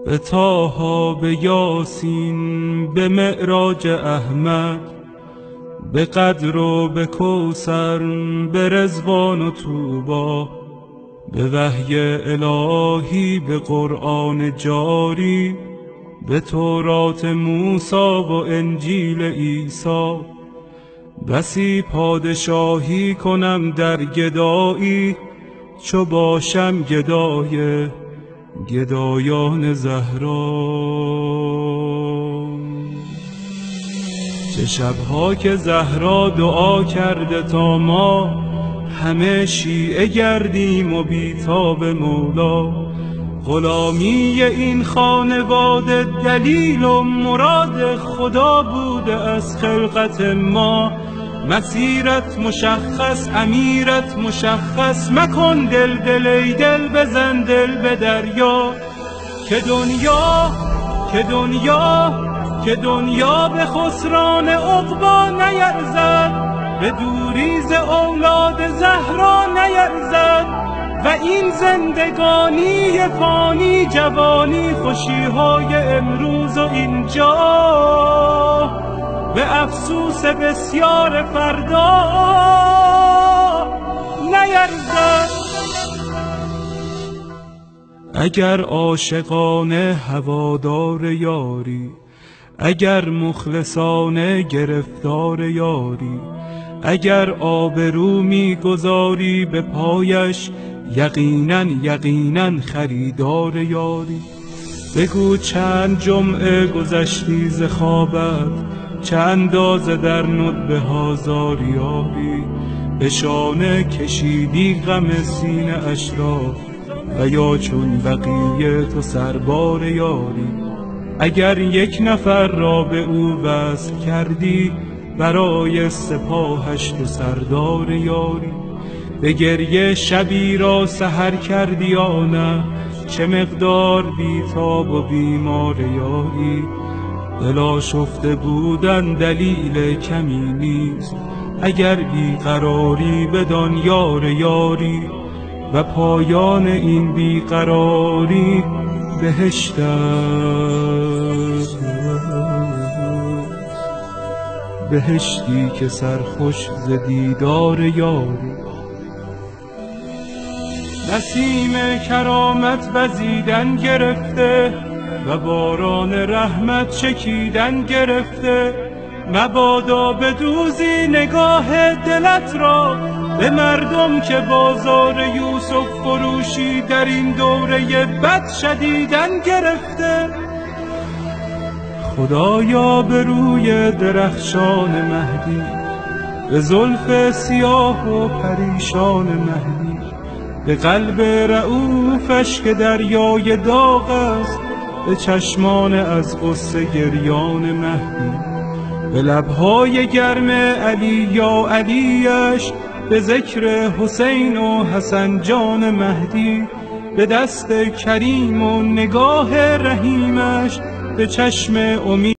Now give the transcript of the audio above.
به طه، به یاسین، به معراج احمد، به قدر و به کوثر، به رضوان و طوبی، به وحی الهی، به قرآن جاری، به تورات موسی و انجیل عیسی. بسی پادشاهی کنم در گدایی، چو باشم گدای گدایان زهرا. چه شبها که زهرا دعا کرده تا ما همه شیعه گردیم و بیتاب مولا. غلامی این خانواده دلیل و مراد خدا بوده از خلقت ما. مسیرت مشخص، امیرت مشخص، مکن دل دل ای دل، بزن دل به دریا. که دنیا به خسران عقبی نیرزد، به دوریز اولاد زهرا نیرزد. و این زندگانی فانی، جوانی، خوشیهای امروز و اینجا، به افسوس بسیار فردا نیرزد. اگر عاشقانه هوادار یاری، اگر مخلصانه گرفتار یاری، اگر آبرو می‌گذاری به پایش، یقیناً خریدار یاری. بگو چند جمعه گذشتی ز خوابت، چه اندازه در ندبه ها زاریابی. به شانه کشیدی غم سینه اش را، و یا چون بقیه تو سربار یاری. اگر یک نفر را به او وصل کردی، برای سپاهش تو سردار یاری. به گریه شبی را سحر کردی یا نه، چه مقدار بیتاب و بیمار یاری. دل آشفته بودن دلیل کمی نیست، اگر بیقراری بدان یار یاری. و پایان این بیقراری بهشت است، بهشتی که سرخوش ز دیدار یاری. نسیم کرامت وزیدن گرفته، و باران رحمت چکیدن گرفته. مبادا بدوزی نگاه دلت را به مردم که بازار یوسف فروشی در این دوره بد شدیدن گرفته. خدایا به روی درخشان مهدی، به زلف سیاه و پریشان مهدی، به قلب رعوفش که دریای داغ است، به چشمان از غصه گریان مهدی، به لبهای گرم علی یا علیش، به ذکر حسین و حسن جان مهدی، به دست کریم و نگاه رحیمش، به چشم امید